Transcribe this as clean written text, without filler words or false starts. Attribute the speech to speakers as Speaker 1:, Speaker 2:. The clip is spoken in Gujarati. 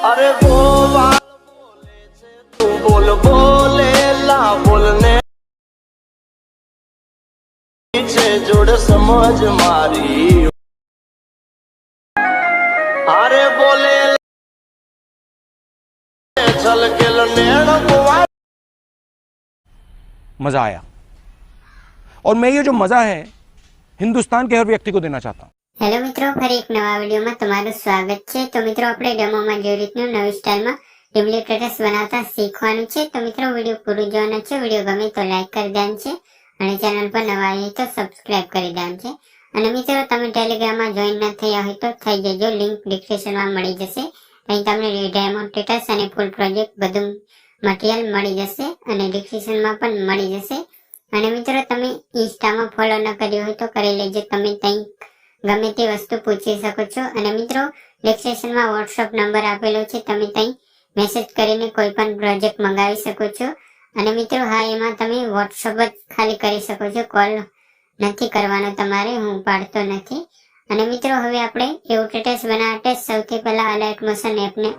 Speaker 1: अरे वो बाल बोले छे तू बोल बोलेला बोलने छे जोड़ समझ मारी अरे बोले चल के नेण बुआ
Speaker 2: मजा आया और मैं ये जो मजा है हिंदुस्तान के हर व्यक्ति को देना चाहता हूँ।
Speaker 3: હેલો મિત્રો, ફરી એક નવા વિડીયોમાં તમારું સ્વાગત છે। તો મિત્રો આપણે ડેમોમાં જે રીતનું નવી સ્ટાઇલમાં ડિમ્પલી સ્ટેટસ બનાવતા શીખવાનું છે। તો મિત્રો વિડીયો પૂરું જોવાનો છે। વિડીયો ગમે તો લાઈક કરી દેવાનું છે અને ચેનલ પર નવા આવ્યા તો સબસ્ક્રાઇબ કરી દેવાનું છે। અને મિત્રો તમે ટેલિગ્રામમાં જોઈન ન થયા હોય તો થઈ જજો, લિંક ડિસ્ક્રિપ્શનમાં મળી જશે। અહીં તમને ડેમો સ્ટેટસ અને ફૂલ પ્રોજેક્ટ બધું મટીરિયલ મળી જશે અને ડિસ્ક્રિપ્શનમાં પણ મળી જશે। અને મિત્રો તમે ઇન્સ્ટામાં ફોલો ન કર્યો હોય તો કરી લેજો, તમે ત્યાં ગમે તે વસ્તુ પૂછી શકો છો। અને મિત્રો ડિસ્ક્રિપ્શનમાં વોટ્સઅપ નંબર આપેલો છે, તમે ત્યાં મેસેજ કરીને કોઈ પણ પ્રોજેક્ટ મંગાવી શકો છો। અને મિત્રો હા, એમાં તમે વોટ્સઅપ જ ખાલી કરી શકો છો, કોલ નથી કરવાનો તમારે, હું પાડતો નથી। અને મિત્રો હવે આપણે એવું સ્ટેટસ બનાવવા માટે સૌથી પહેલા અલાઇટ મોશન એપને